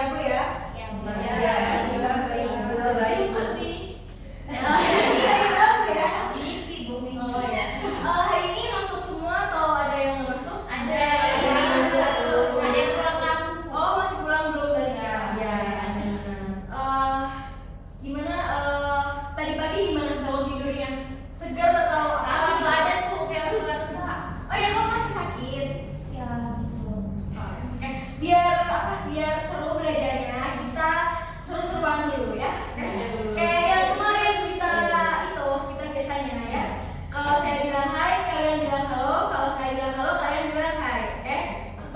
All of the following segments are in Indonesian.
aku ya. Iya, baik. Iya, aku ya. Mimpi, Bu, mimpi. Oh ya. Hari ini masuk semua atau ada yang nggak masuk? Ada yang masuk. Ada yang pulang kampung. Oh, masih pulang belum balik ya? Iya. Gimana? Tadi pagi gimana bangun tidurnya? Segar atau Sakit badan tuh kayak luka. Oh ya, kamu masih sakit. Ya, gitu. Biar seru belajarnya, kita seru-seruan dulu ya. Kayak yang kemarin kita biasanya ya. Kalau saya bilang hai, kalian bilang halo. Kalau saya bilang halo, kalian bilang hai. Oke?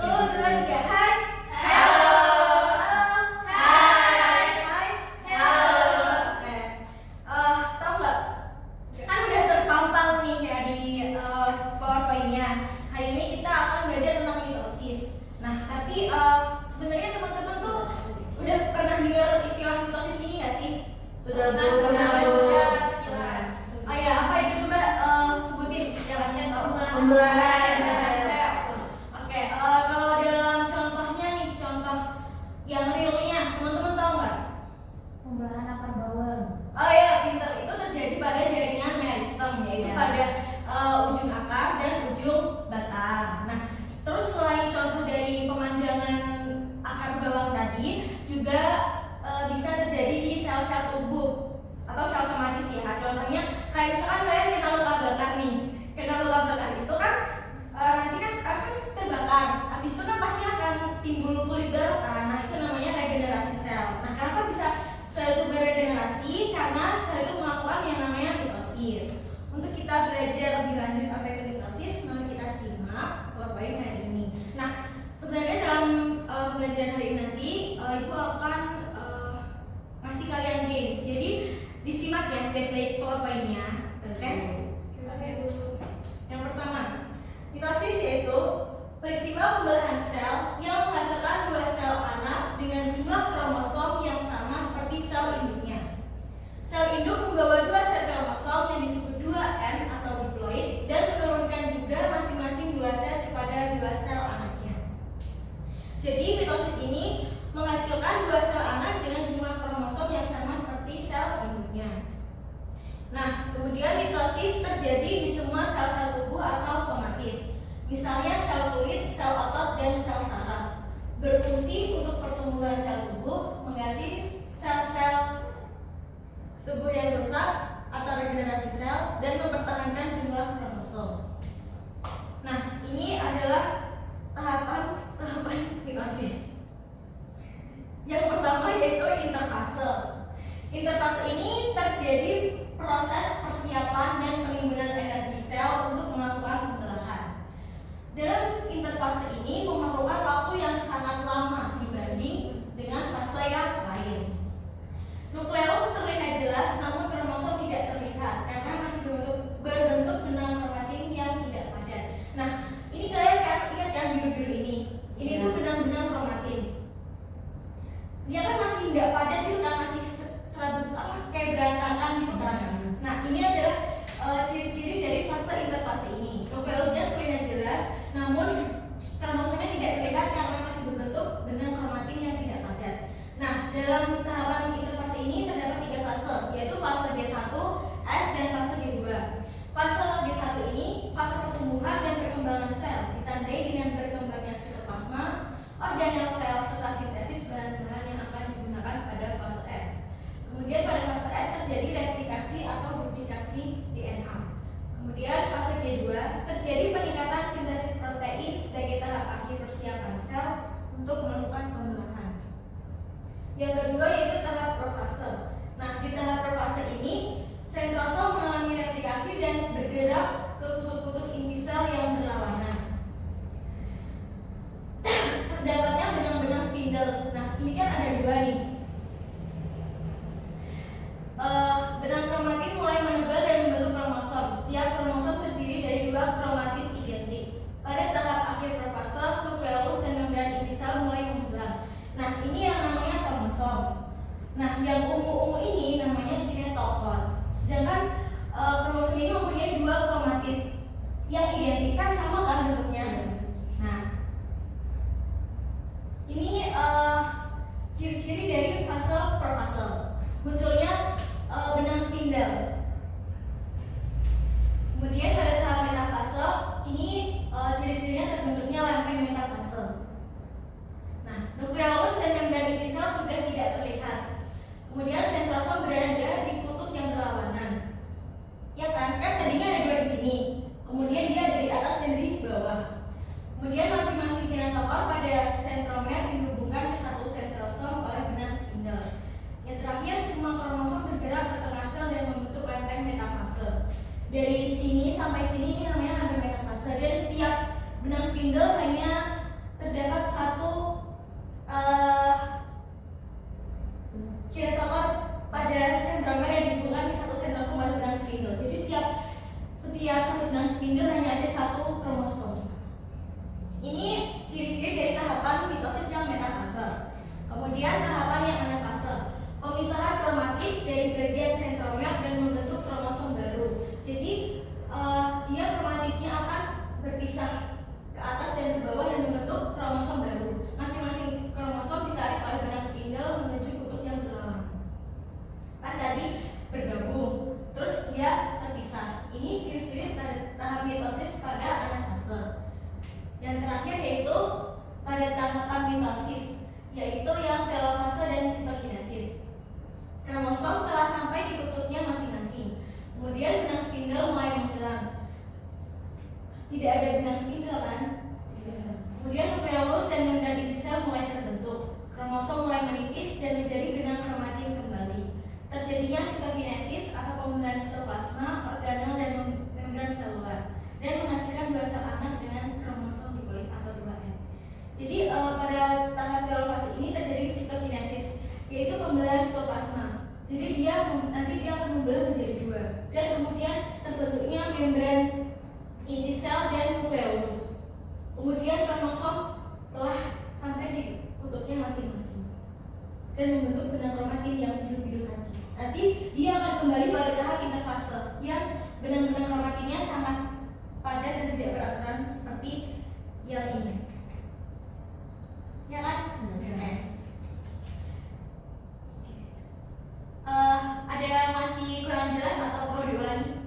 1, 2, 3, hai. Halo. Hai. Oke. Tahu nggak? Kan udah terpampang nih kayak di PowerPoint-nya. Hari ini kita akan belajar tentang mitosis. Nah, tapi sebenarnya teman-teman tuh udah pernah dengar istilah mitosis ini nggak sih? Sudah pernah. pernah. Oh ya, apa itu coba sebutin jelasnya soal Pembelajaran. Oke, kalau dalam contohnya nih, contoh yang realnya, teman-teman tahu nggak? Pembelahan akar bawang. Oh ya, pintar. Itu terjadi pada jaringan meristem, yaitu Ya. pada ujung akar dan ujung batang. Nah, terus selain contoh dari pemanjangan akar bawang tadi, juga bisa terjadi di sel-sel tubuh atau sel somatis ya. Contohnya kayak misalkan kalian kena luka bakar nih. Kena luka bakar itu kan nanti kan akan terbakar. Habis itu kan pasti akan timbul kulit baru kan. Nah, itu namanya regenerasi sel. Nah, kenapa bisa sel itu beregenerasi? Karena sel itu melakukan yang namanya mitosis. Untuk kita belajar lebih lanjut apa itu mitosis, mari kita simak PowerPoint hari ini. Nah, sebenarnya dalam pembelajaran hari ini nanti Ibu akan ngasih kalian games. Jadi disimak ya baik-baik PowerPoint-nya. Oke? Yang pertama, mitosis yaitu peristiwa pembelahan sel yang menghasilkan dua sel anak dengan jumlah kromosom yang sama seperti sel induknya. Sel induk membawa dua set kromosom yang disebut 2N atau diploid dan menurunkan juga masing-masing dua set kepada dua sel anaknya. Jadi mitosis ini menghasilkan dua sel anak dengan jumlah kromosom yang sama seperti sel induknya. Nah, kemudian mitosis terjadi di semua sel-sel tubuh atau somatis. Misalnya sel kulit, sel otot, dan sel saraf. Berfungsi untuk pertumbuhan sel tubuh, mengganti sel-sel tubuh yang rusak atau regenerasi sel, dan mempertahankan jumlah kromosom. Nah, ini adalah tahapan mitosis. Yang pertama yaitu interfase. Interfase ini terjadi proses persiapan dan penimbunan energi sel untuk melakukan pembelahan. Dalam interfase ini memerlukan waktu yang sangat lama dibanding dengan fase yang lain. Nukleus terlihat jelas namun kromosom tidak terlihat karena masih berbentuk benang kromatin yang tidak padat. Nah, ini kalian kan lihat kan biru-biru ini. Ini tuh benang-benang kromatin. Dia kan masih nggak padat gitu kan, masih serabut kayak berantakan gitu kan. Nah, ini adalah ciri-ciri dari fase interfase ini. Nukleusnya terlihat jelas namun kromosomnya tidak terlihat karena masih berbentuk benang kromatin yang tidak padat. Nah, dalam tahapan interfase ini terdapat 3 fase, yaitu fase G1, S, dan fase G2. Fase G1 ini fase pertumbuhan dan perkembangan sel, ditandai dengan berkembangnya sitoplasma, organel sel, serta sintesis bahan-bahan yang akan digunakan pada fase S. Kemudian pada fase S terjadi replikasi atau duplikasi DNA. Kemudian fase G2 terjadi peningkatan sintesis protein sebagai tahap akhir persiapan sel untuk melakukan pembelahan. Yang kedua yaitu tahap profase. Nah, di tahap profase ini sentrosom mengalami replikasi dan bergerak ke kutub-kutub inti sel yang berlawanan. Terdapatnya benang-benang spindle. Nah, ini kan ada dua nih. Benang kromatin mulai menebal dan membentuk kromosom. Setiap kromosom terdiri dari 2 kromatin identik. Pada tahap akhir profase, nukleus dan membran inti sel mulai menghilang. Nah, ini yang namanya kromosom. Nah, yang ungu-ungu ini namanya kinetochore. Sedangkan kromosom ini mempunyai 2 kromatin yang identik, kan sama kan bentuknya. Nah, ini ciri Kemudian tahapan yang anafase, pemisahan kromatif dari bagian sentromere dan membentuk kromosom baru. Jadi dia kromatidnya akan berpisah ke atas dan ke bawah dan membentuk kromosom baru. Masing-masing kromosom ditarik oleh benang spindle menuju kutub yang berlawan. Kan tadi bergabung, terus dia terpisah. Ini ciri-ciri tahap mitosis pada anafase. Yang terakhir yaitu pada tahapan mitosis, yaitu yang telofase dan sitokinesis. Kromosom telah sampai di kutubnya masing-masing. Kemudian benang spindle mulai menghilang. Tidak ada benang spindle kan? Kemudian nukleolus dan membran inti sel mulai terbentuk. Kromosom mulai menipis dan menjadi benang kromatin kembali. Terjadinya sitokinesis atau pembentukan sitoplasma, organel dan membran selular, dan menghasilkan dua sel anak dengan kromosom diploid atau 2M. Jadi pada tahap telofase ini terjadi sitokinesis, yaitu pembelahan sitoplasma. Jadi nanti dia akan membelah menjadi dua, dan kemudian terbentuknya membran inti sel dan nukleolus. Kemudian kromosom telah sampai di kutubnya masing-masing dan membentuk benang kromatin yang biru-biru tadi. Nanti dia akan kembali pada tahap interfase yang benang-benang kromatinnya sangat padat dan tidak beraturan seperti yang ini. Ya kan? Okay. Ada yang masih kurang jelas atau perlu diulangi?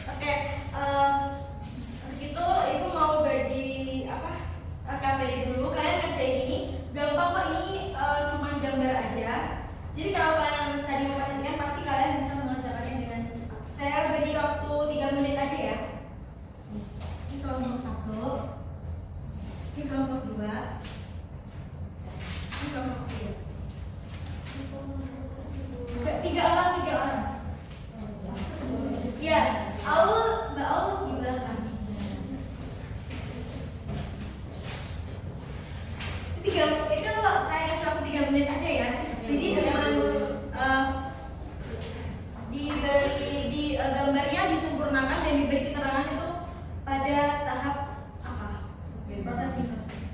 Oke, begitu ibu mau bagi KPD dulu. Kalian kerjain ini, gampang kok, ini cuma gambar aja. Jadi kalau kalian tadi memperhatikan, pasti kalian bisa mengerjakannya dengan cepat. Saya beri waktu 3 menit aja ya. Ini kelompok 1, ini kelompok 2, ini kelompok 3. 3 orang. Ya, Mbak Aul di belakang. 3 itu kayak selama 3 menit aja ya. Jadi dengan di gambarnya disempurnakan dan diberi keterangan itu pada tahap apa? Proses mitosis.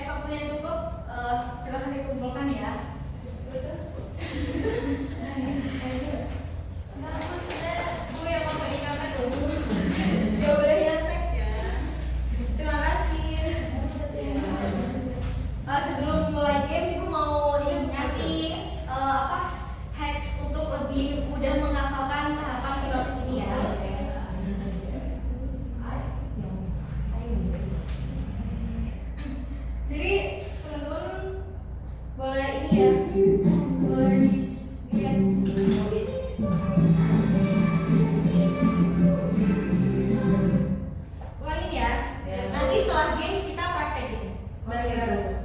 Waktunya cukup, silahkan dikumpulkan ya. Bu yang mau ingatkan dulu. Ya boleh nyantek ya. Terima kasih. Sebelum mulai game, ibu mau ngasih hacks untuk lebih mudah menghafalkan tahapan mitosis ini ya. Jadi teman-teman boleh ini ya, boleh dilihat. Ulangin ya. Nanti setelah games kita praktekin bareng-bareng.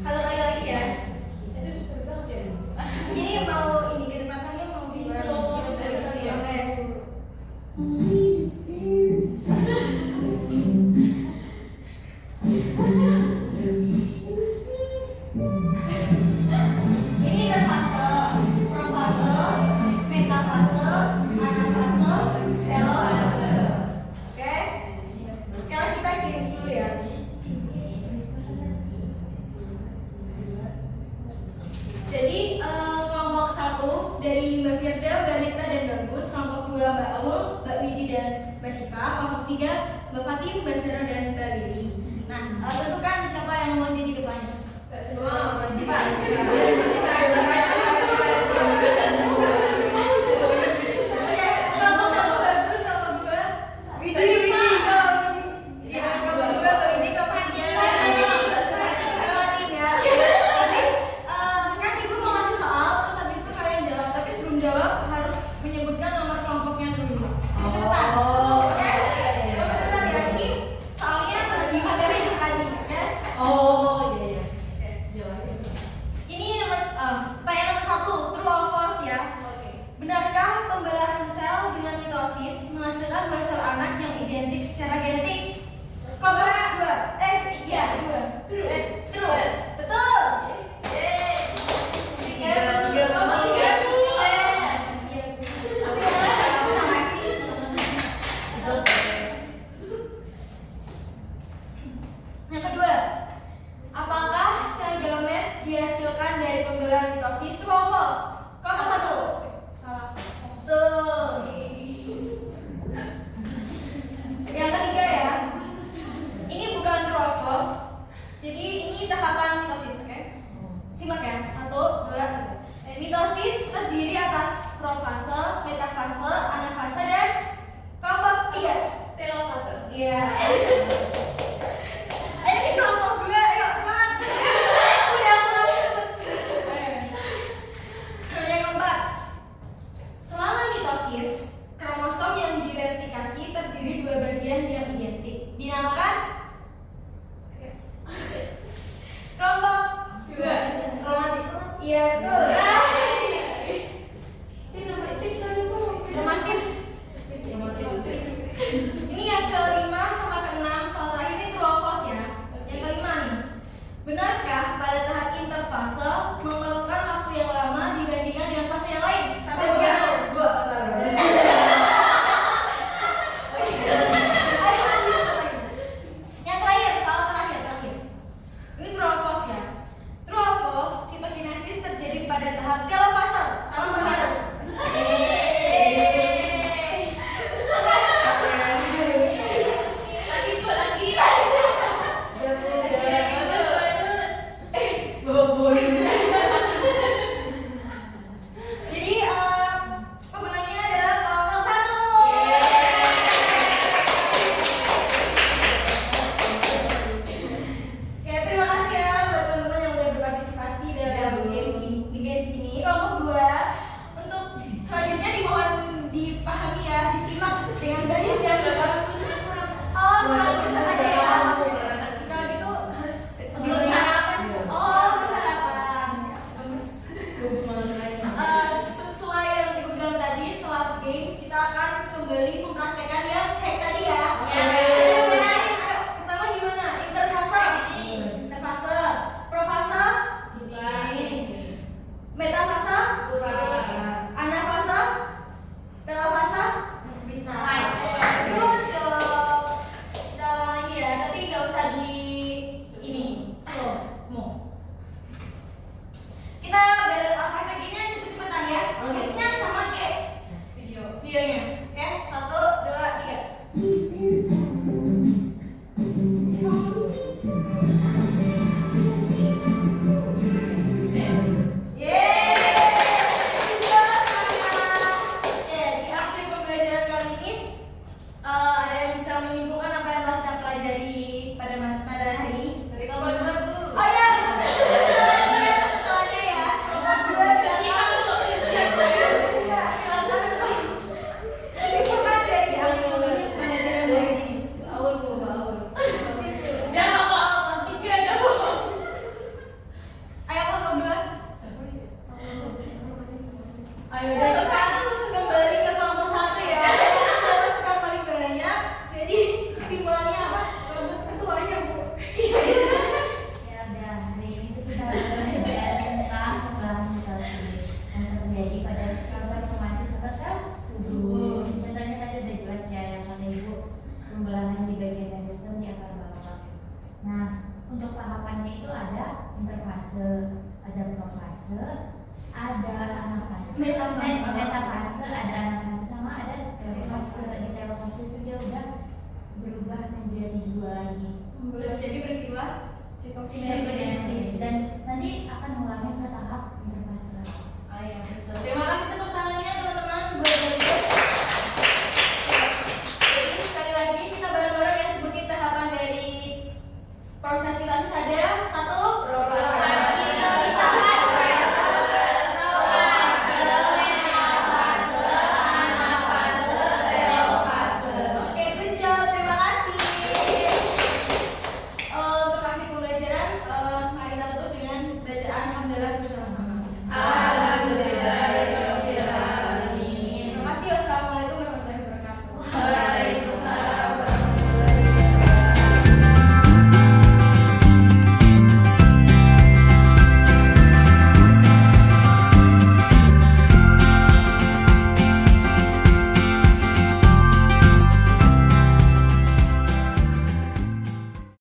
Halo lagi ya. Ini mau ini kecepatannya mau di slow motion sekali ya, Ini interfase, profase, metafase, anafase, telofase. Oke? Sekarang kita games dulu ya. Jadi kelompok 1 dari Mbak Firda, Mbak Rita dan Bagus, kelompok 2 Mbak Aul, Mbak Widi dan Mbak Syifa, kelompok 3 Mbak Fatin, Mbak Zara dan Mbak Lili. Nah, tentukan siapa yang mau jadi depannya. Kelompok 1 Bagus, kelompok 2 Widi. Ya, kelompok 2 Mbak Widi Ini yang kelima sama keenam, soal terakhir ini true or false ya. Yang kelima nih, benarkah pada tahap interfase memerlukan waktu yang lama dibandingkan dengan fase yang lain? Yang terakhir, soal terakhir. Ini true or false ya. True or false, sitokinesis terjadi pada tahap telofase. Sama benar. Jadi pemenangnya adalah kelompok 1. Ya, terima kasih ya buat teman-teman yang udah berpartisipasi dalam games ini. Kelompok 2, untuk selanjutnya dimohon dipahami ya, disimak dengan baik ya. Oh, kurang cepat aja ya. Kalau gitu harus Belum sarapan. Oh, berharapan. Sesuai yang Ibu bilang tadi, setelah games kita akan kembali mempraktekkan yang hack tadi ya. Pertama gimana? Interfase, profase, metafase, anafase, telofase, bisa. Good job. Kita ulang lagi ya, tapi nggak usah di ini slow mo. Kita praktekinnya cepet-cepetan ya. Biasanya sama kayak videonya. Oke, 1, 2, 3. Oke, di akhir pembelajaran kali ini ada yang bisa menyimpulkan apa yang telah kita pelajari pada hari ini? Dari kelompok 2, Bu. Oh ya, terima kasih atas sekolahnya ya. Siapa dulu? Silakan menyimpulkan dari pembelajaran hari ini. Awal, Bu, awal. Dan apa? Pikir aja bu. Ayo kelompok 2. Ayo deh kita kembali ke kelompok 1 ya. Karena dapat skor paling banyak. Jadi kesimpulannya apa? Kelompok ketuanya bu. Ya udah, hari ini tuh kita belajar tentang pembelahan mutasi yang terjadi pada sel-sel somatis atau sel tubuh. Contohnya tadi udah jelas ya yang kata Ibu, pembelahan di bagian meristem di akar bawah. Nah, untuk tahapannya itu ada interfase, ada profase, ada anafase, metafase, ada anafase, sama ada telofase. Di telofase itu dia udah berubah menjadi 2 lagi. Jadi peristiwa Sitokinesis, dan nanti akan ngulangin